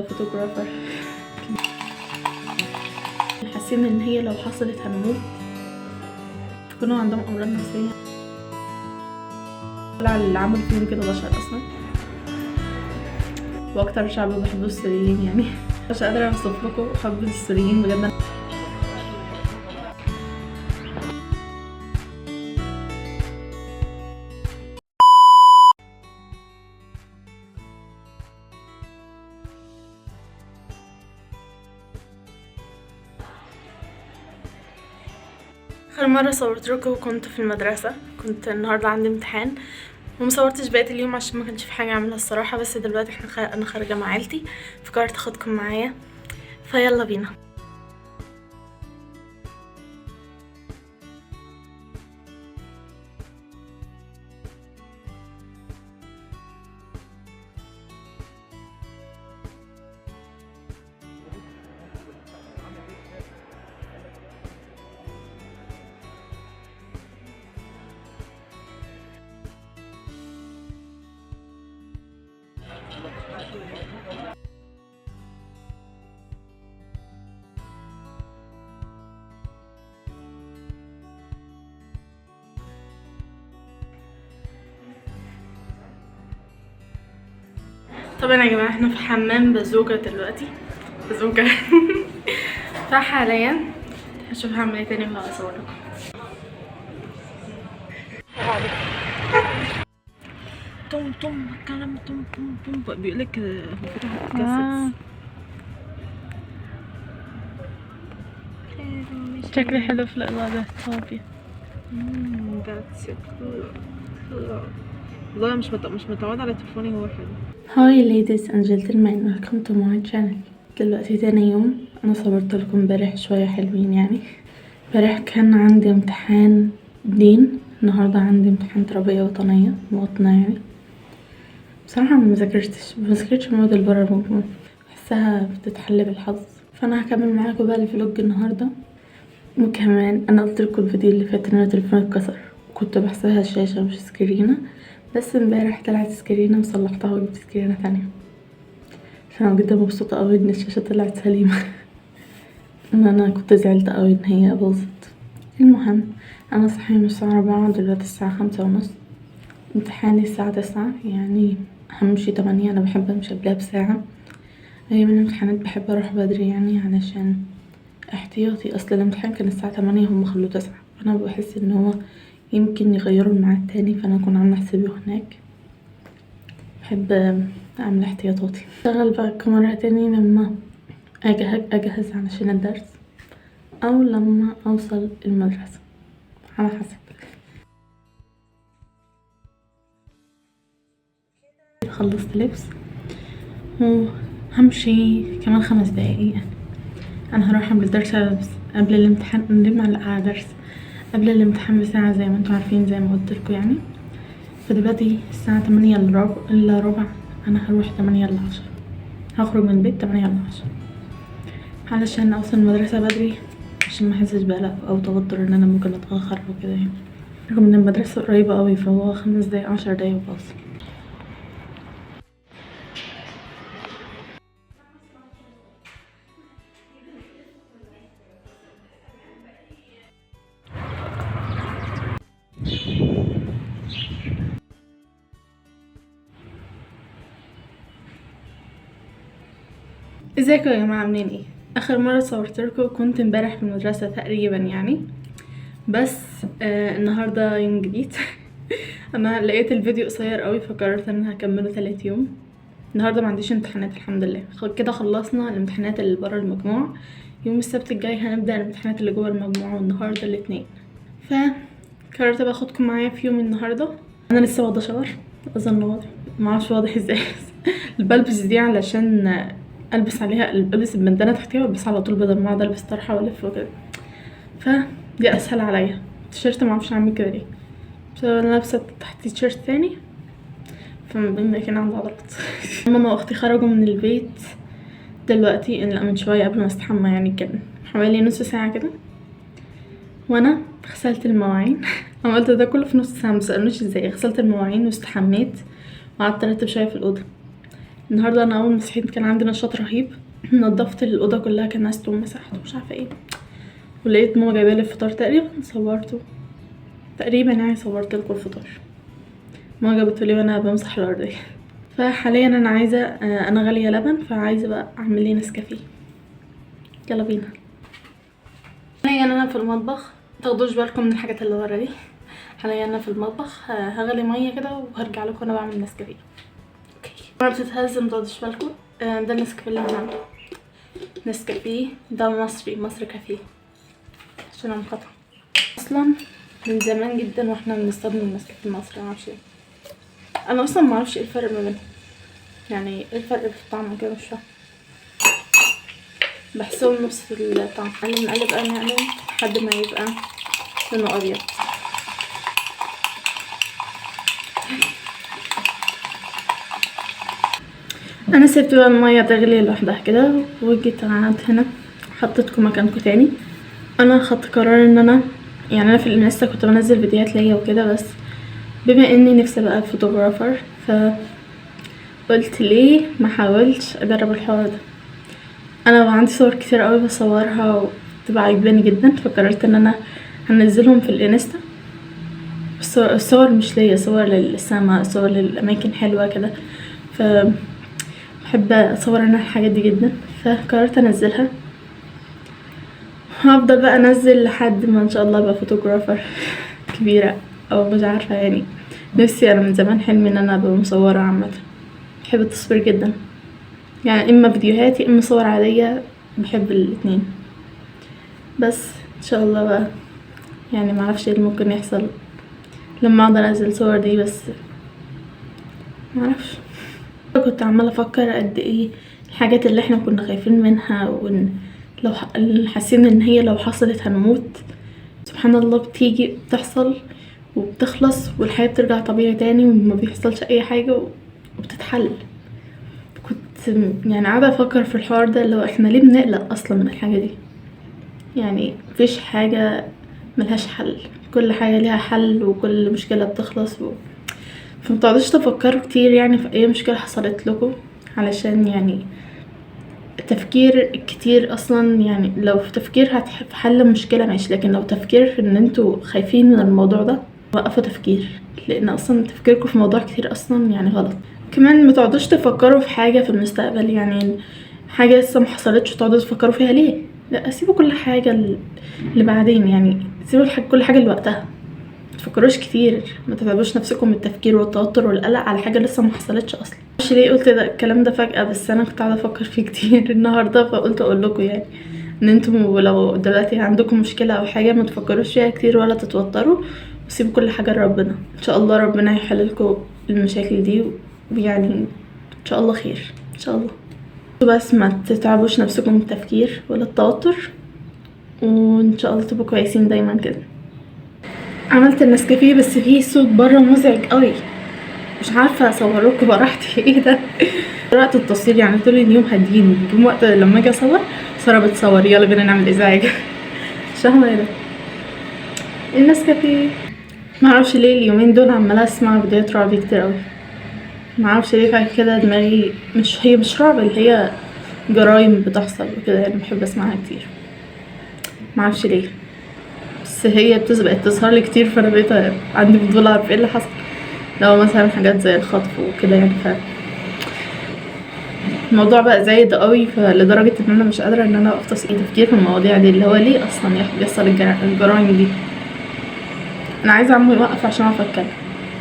فوتوغرافر. حاسين ان هي لو حصلت هنموت، يكونوا عندهم امراض نفسيه. اللي عملوا فيهم كده بشر اصلا، واكتر شعب بحبه السوريين يعني. مش قادره اوصف لكم حب السوريين بجد. اخر مره صورت لكم كنت في المدرسه، كنت النهارده عندي امتحان ومصورتش بقية اليوم عشان ما كانش في حاجه اعملها الصراحه. بس دلوقتي انا خارجه مع عيلتي، فكرت اخدكم معايا، فيلا بينا. طبعا يا جماعه احنا في حمام بازوكا دلوقتي، بازوكا. فحاليا هشوف هعمل ايه تاني وهصور لكم. توم توم كلام توم توم توم بيقولك هو فتح الكاسيتس. شكلي حلو في الإضاءة ده. صافي. that's cool. والله مش متعود على تليفوني، هو حلو. هاي ليديز اند جنتلمان، ويلكم تو ماي شانل. دلوقتي تاني يوم. انا صورت لكم امبارح شويه حلوين يعني. امبارح كان عندي امتحان دين، النهارده عندي امتحان تربيه وطنيه مواطنه يعني. بصراحه ما بذاكرتش المواد اللي بره المجموع، بحسها بتتحل بالحظ. فانا هكمل معاكم بقى الفلوج النهارده. وكمان انا قلت لكم الفيديو اللي فات ان انا تليفوني اتكسر، كنت بحسبها الشاشه مش سكرينه، بس امبارح طلعت سكرينه وصلحتها وجبت سكرينه تانية. فانا جدا مبسوطه قوي ان الشاشه طلعت سليمه. ان انا كنت زعلت قوي ان هي باظت. المهم انا صحيه من الساعه 4، دلوقتي الساعه 5:30. امتحاني الساعه 9، يعني همشي 8. انا بحب امشي قبلها بساعه. ايام الامتحانات بحب اروح بدري يعني علشان احتياطي. اصل الامتحان كان الساعه 8، هم خلوه 9. فانا بحس ان هو يمكن يغيروا الميعاد تاني، فانا اكون عامله حسابي هناك. بحب اعمل احتياطاتي. اشتغل بقى كاميرا تاني لما اجهز علشان الدرس، او لما اوصل المدرسه، على حسب. خلصت لبس وهمشي كمان 5 دقايق يعني. انا هروح اعمل درس قبل الامتحان. على درس قبل الامتحان بساعه زي ما انتوا عارفين، زي ما قلت لكم يعني. فدلوقتي الساعه 8 الا ربع. انا هروح 8 الا 10. هخرج من البيت 8 الا 10 علشان اوصل المدرسه بدري، عشان ما احسش بقلق او توتر ان انا ممكن اتاخر وكده يعني. رغم ان المدرسه قريبه قوي، فهو 5 دقايق 10 دقايق وبوصل. ازيكم يا جماعه، عاملين ايه؟ اخر مره صورت لكم كنت امبارح في المدرسه تقريبا يعني. بس النهارده يوم جديد. انا لقيت الفيديو قصير قوي، فقررت ان انا هكمله 3 يوم. النهارده ما عنديش امتحانات الحمد لله، كده خلصنا الامتحانات اللي بره المجموع. يوم السبت الجاي هنبدا الامتحانات اللي جوه المجموع، والنهارده الاثنين. فقررت باخدكم معايا في يوم النهارده. انا لسه واخده شاور، اظن واضح، معرفش واضح ازاي. بلبس دي علشان البس عليها، البس البندانه تحتيها والبس على طول، بدل ما اقعد البس طرحه والف وكده. فدي اسهل عليا. التيشيرت معرفش اعمل كده ليه، بس انا لابسه تحت تيشيرت تاني، فبما كان عندي عضلات. ماما واختي خرجوا من البيت دلوقتي، لا من شويه قبل ما استحمى يعني، كان حوالي نص ساعه كده. وانا غسلت المواعين. عملت ده كله في نص ساعه، متسألونيش ازاي. غسلت المواعين واستحميت وقعدت ارتب شويه في الاوضه. النهارده انا اول ما صحيت كان عندي نشاط رهيب. نظفت الاوضه كلها، كنست ومسحت ومش عارفه ايه، ولقيت ماما جايبه لي الفطار. تقريبا يعني صورت لكم الفطار. ماما جابته لي وانا بمسح الارضيه. فحاليا انا عايزه انا غاليه لبن، فعايزه بقى اعمل لي نسكافيه. يلا بينا. حاليا انا في المطبخ، متاخدوش بالكم من الحاجات اللي ورا دي. حاليا انا في المطبخ هغلي ميه كده وهرجع لكم وانا بعمل نسكافيه. اوكي وانا بتتهز متاخدوش بالكم. ده النسكافيه اللي هنعمله. نسكافيه ده مصري كافيه، عشان انا مقاطعه اصلا من زمان جدا واحنا بنستخدم النسكافيه المصري. معرفش ايه، انا اصلا معرفش ايه الفرق ما بينهم، يعني ايه الفرق في الطعم كده، مش فاهمه. بحسهم نفس الطعم. نقلب لحد ما يبقى لونه ابيض. انا سبت بقى الميه تغلي لوحدها كده، وجيت قعدت هنا حطيتكم مكانكم تاني. انا خدت قرار ان انا يعني في الانستا كنت بنزل فيديوهات ليا وكده، بس بما اني نفسي بقى فوتوغرافر فقلت ليه ما حاولتش اجرب الحوار ده. انا عندي صور كتير قوي بصورها وتبقى عجباني جدا، فقررت ان انا هنزلهم في الانستا. الصور مش ليا، صور للسما، صور للاماكن حلوه كده، ف بحب اصور انا الحاجات دي جدا، فقررت انزلها. هفضل بقى انزل لحد ما ان شاء الله ابقى فوتوغرافر كبيره، او مش عارفه يعني. نفسي انا من زمان حلمي ان انا ابقى مصوره عامه. بحب التصوير جدا، يعني اما فيديوهات اما صور عاديه، بحب الاتنين. بس ان شاء الله بقى يعني معرفش ايه اللي ممكن يحصل لما اقدر انزل صور دي، بس معرفش. كنت عماله افكر قد ايه الحاجات اللي احنا كنا خايفين منها، وان لو حاسين ان هي لو حصلت هنموت، سبحان الله بتيجي بتحصل وبتخلص والحياة بترجع طبيعي تاني وما بيحصلش اي حاجة وبتتحل. كنت يعني قاعدة افكر في الحوار ده، اللي هو احنا ليه بنقلق اصلا من الحاجة دي؟ يعني مفيش حاجة ملهاش حل، كل حاجة ليها حل وكل مشكلة بتخلص فمتقعدوش تفكروا كتير يعني في اي مشكلة حصلت لكم، علشان يعني التفكير كتير اصلا، يعني لو في تفكير في حل مشكلة ماشي، لكن لو تفكير في ان انتوا خايفين من الموضوع ده، وقفوا تفكير، لان اصلا تفكيركم في موضوع كتير اصلا يعني غلط. كمان متقعدوش تفكروا في حاجة في المستقبل، يعني حاجة لسه محصلتش تقعدوا تفكروا فيها ليه؟ لا، سيبوا كل حاجة اللي بعدين، يعني سيبوا كل حاجة لوقتها. متفكروش كتير، ما تتعبوش نفسكم من التفكير والتوتر والقلق على حاجة لسه محصلتش اصلا. معرفش ليه قلت الكلام ده فجأة، بس انا كنت قاعدة افكر فيه كتير النهاردة، فقلت اقول لكم يعني ان انتم لو دلوقتي عندكم مشكلة او حاجة ما تفكروش فيها كتير ولا تتوتروا، وسيبوا كل حاجة لربنا. ان شاء الله ربنا يحل لكم المشاكل دي، ويعني ان شاء الله خير ان شاء الله. بس ما تتعبوش نفسكم من التفكير ولا التوتر، وان شاء الله تبقوا كويسين دايما كده. عملت النسكافيه بس فيه صوت بره مزعج قوي، مش عارفه اصور لكم براحتي ايه ده. وقت التصوير يعني طول اليوم هاديين، جم وقت لما اجي اصور ساره بتصور يلا بينا نعمل ازعاج. مش فاهمه ايه ده. النسكافيه معرفش ليه اليومين دول عماله اسمع فيديوهات رعب كتير قوي، معرفش ليه فجاه كده دماغي مش رعب، اللي هي جرايم بتحصل وكده، يعني بحب اسمعها كتير معرفش ليه، بس هي بقت تظهر لي كتير، فانا بقيت عندي فضول اعرف ايه اللي حصل. لو مثلا حاجات زي الخطف وكده يعني، الموضوع بقى زايد قوي، فلدرجه ان انا مش قادره ان انا اوقف تفكير في المواضيع دي، اللي هو ليه اصلا يحصل الجرائم دي. انا عايزه عمو يوقف عشان اعرف اتكلم.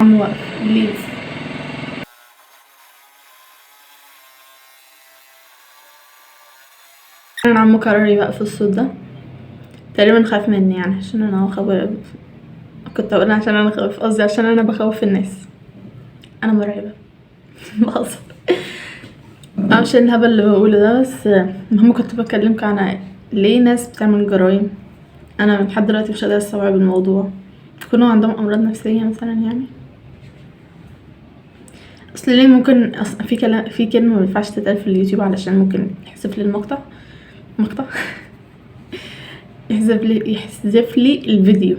عمو وقف بليز. انا عمو قرر يوقف الصوت ده، تقريبا خاف مني يعني، عشان انا كنت اقول عشان انا خايف، قصدي عشان انا بخوف الناس، انا مرعبه. بهزر، معرفش الهبل اللي بقوله ده، بس المهم كنت بكلمك عن ليه ناس بتعمل جرايم. انا لحد دلوقتي مش قادره استوعب الموضوع، يكونوا عندهم امراض نفسيه مثلا يعني. اصل ليه ممكن في كلمه مينفعش تتقال في اليوتيوب علشان ممكن يحذف لي مقطع يحذف لي الفيديو،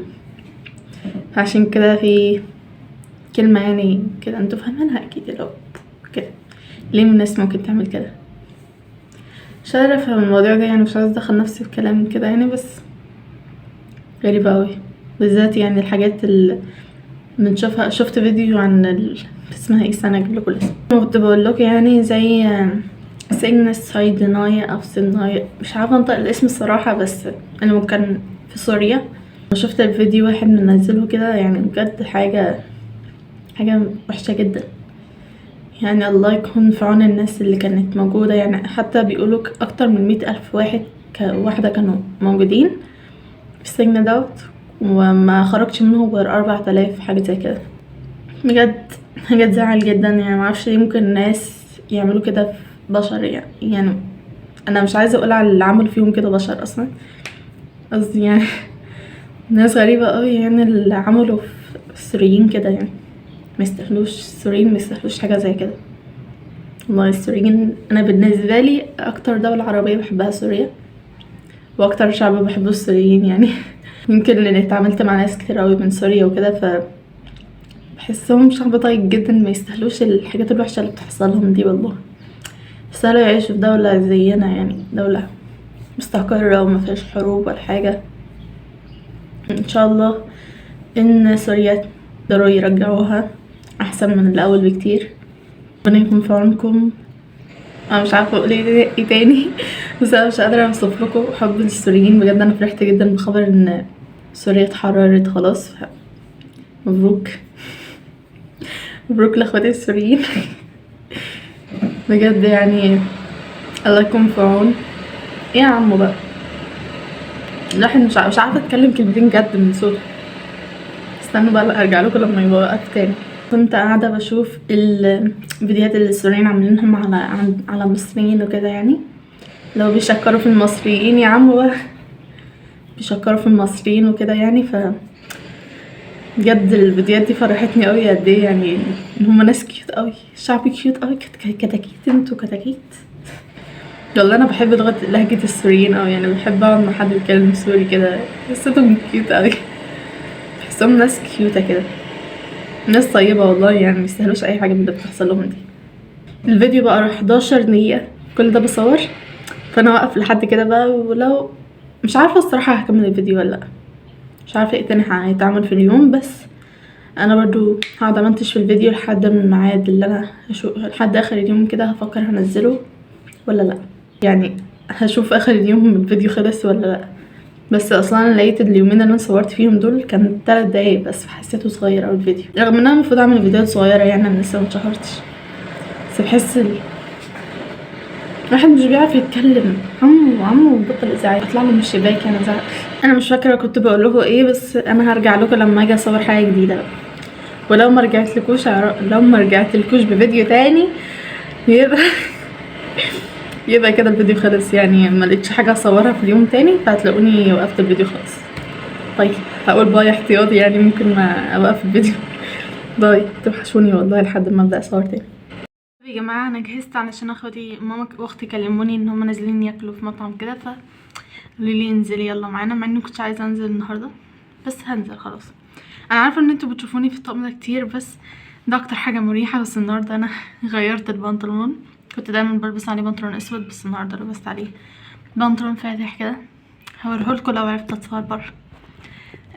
فعشان كده في كلمه يعني كده انتوا فاهمينها اكيد، لو كده ليه من الناس ممكن تعمل كده؟ مش عارفة افهم الموضوع ده يعني، مش عايزة ادخل نفسي في كلام كده يعني، بس غريبة اوي بالذات يعني الحاجات اللي بنشوفها. شفت فيديو عن اسمها ايه، استنى اجيب لكم الاسم. كنت بقول لكم يعني زي سجن الصيدناية او صيدناية، مش عارفة انطق الاسم الصراحة، بس انه كان في سوريا. شفت الفيديو واحد منزله كده، يعني بجد حاجة وحشة جدا يعني. الله يكون في عون الناس اللي كانت موجودة يعني. حتى بيقولوا اكتر من 100,000 واحدة كانوا موجودين في السجن دوت، وما خرجش منه غير 4000 حاجة زي كده. بجد حاجة تزعل جدا يعني. معرفش ليه ممكن الناس يعملوا كده في بشر يعني انا مش عايزة اقول على اللي عملوا فيهم كده بشر اصلا، قصدي يعني ناس غريبة اوي يعني اللي عملوا في السوريين كده يعني. ما يستاهلوش السوريين، ما يستاهلوش حاجة زي كده والله. السوريين انا بالنسبة لي اكتر دولة عربية بحبها سوريا، واكتر شعب بحبه السوريين يعني. يمكن لان اتعاملت مع ناس كتير اوي من سوريا وكده، ف بحسهم شعب طيب جدا، ما يستاهلوش الحاجات الوحشة اللي بتحصل لهم دي والله. يستاهلوا يعيشوا في دولة زينا يعني، دولة مستقرة وما فيهاش حروب ولا حاجة. ان شاء الله ان سوريا يقدروا يرجعوها احسن من الاول بكتير. ربنا يكون في عونكم. انا مش عارفه اقول ايه تاني بس انا مش قادره اوصف لكم حب السوريين. بجد انا فرحت جدا بخبر ان سوريا اتحررت خلاص. مبروك مبروك لاخواتي السوريين بجد يعني. الله يكون في عون. ايه يا عمو بقى، الواحد مش عارفه اتكلم كلمتين جد من صوته. استنوا بقى ارجع لكم لما يبقى وقت تاني. كنت قاعده بشوف الفيديوهات اللي السوريين عاملينهم على المصريين وكده يعني، لو بيشكروا في المصريين يا عم بقى، بيشكروا في المصريين وكده يعني. ف بجد الفيديوهات دي فرحتني قوي قد ايه يعني، ان هما ناس كيوت قوي، شعب كيوت قوي، كتاكيت. انتوا كتاكيت والله. انا بحب لهجة السوريين قوي يعني، بحب اقعد مع حد بيتكلم سوري كده، حسيتهم كيوت قوي. بحسهم ناس كيوتة كده، ناس طيبة والله يعني، ميستاهلوش اي حاجة من اللي بتحصل لهم دي. الفيديو بقى 11 دقيقة كل ده بصور، فانا واقف لحد كده بقى. ولو مش عارفة الصراحة هكمل الفيديو ولا لا، مش عارفة ايه تاني هيتعمل في اليوم، بس انا برضو هقعد امنتج في الفيديو لحد الميعاد اللي انا لحد اخر اليوم كده. هفكر هنزله ولا لا يعني، هشوف اخر اليوم الفيديو خلص ولا لا. بس اصلا انا لقيت اليومين اللي انا صورت فيهم دول كان 3 دقايق بس، حسيته صغير اوي الفيديو، رغم ان انا المفروض اعمل فيديوهات صغيره يعني. انا لسه متشهرتش، بس بحس الواحد مش بيعرف يتكلم. عمو بطل ازعاج، اطلع له من الشباك انا زعق. انا مش فاكره كنت بقول لكم ايه، بس انا هرجع لكم لما اجي اصور حاجه جديده بقى. ولو ما رجعتلكوش بفيديو تاني يبقى كده الفيديو خلص يعني، ما لقيتش حاجه اصورها في اليوم تاني، فهتلاقوني وقفت الفيديو خالص. طيب هقول باي احتياطي يعني، ممكن ما اوقف الفيديو. باي، توحشوني والله لحد ما ابدا اصور تاني. يا جماعه انا جهزت علشان اخواتي ماما واختي كلموني ان هم نازلين ياكلوا في مطعم كده، فقالوا لي انزلي يلا معانا، مع اني كنتش عايزه انزل النهارده بس هنزل خلاص. انا عارفه ان انتوا بتشوفوني في الطقم ده كتير، بس ده اكتر حاجه مريحه. بس النهارده انا غيرت البنطلون، كنت دايما بلبس عليه بنطلون اسود، بس النهارده لبست عليه بنطلون فاتح كده. هوريهولكوا لو عرفت اتصور بره.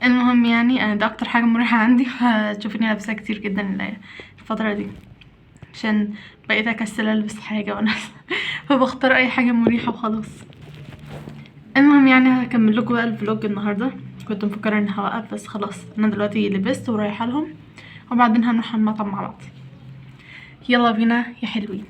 المهم يعني ده اكتر حاجه مريحه عندي، هتشوفيني لابسه كتير جدا الفتره دي، عشان بقيت اكسل البس حاجه وانا فبختار اي حاجه مريحه وخلاص. المهم يعني هكمل لكم بقى الفلوج النهارده. كنت مفكره اني هوقف بس خلاص، انا دلوقتي لبست ورايحه لهم، وبعدين هنروح المطعم مع بعض. يلا بينا يا حلوين.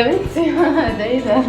يا بنتي ده ايه ده؟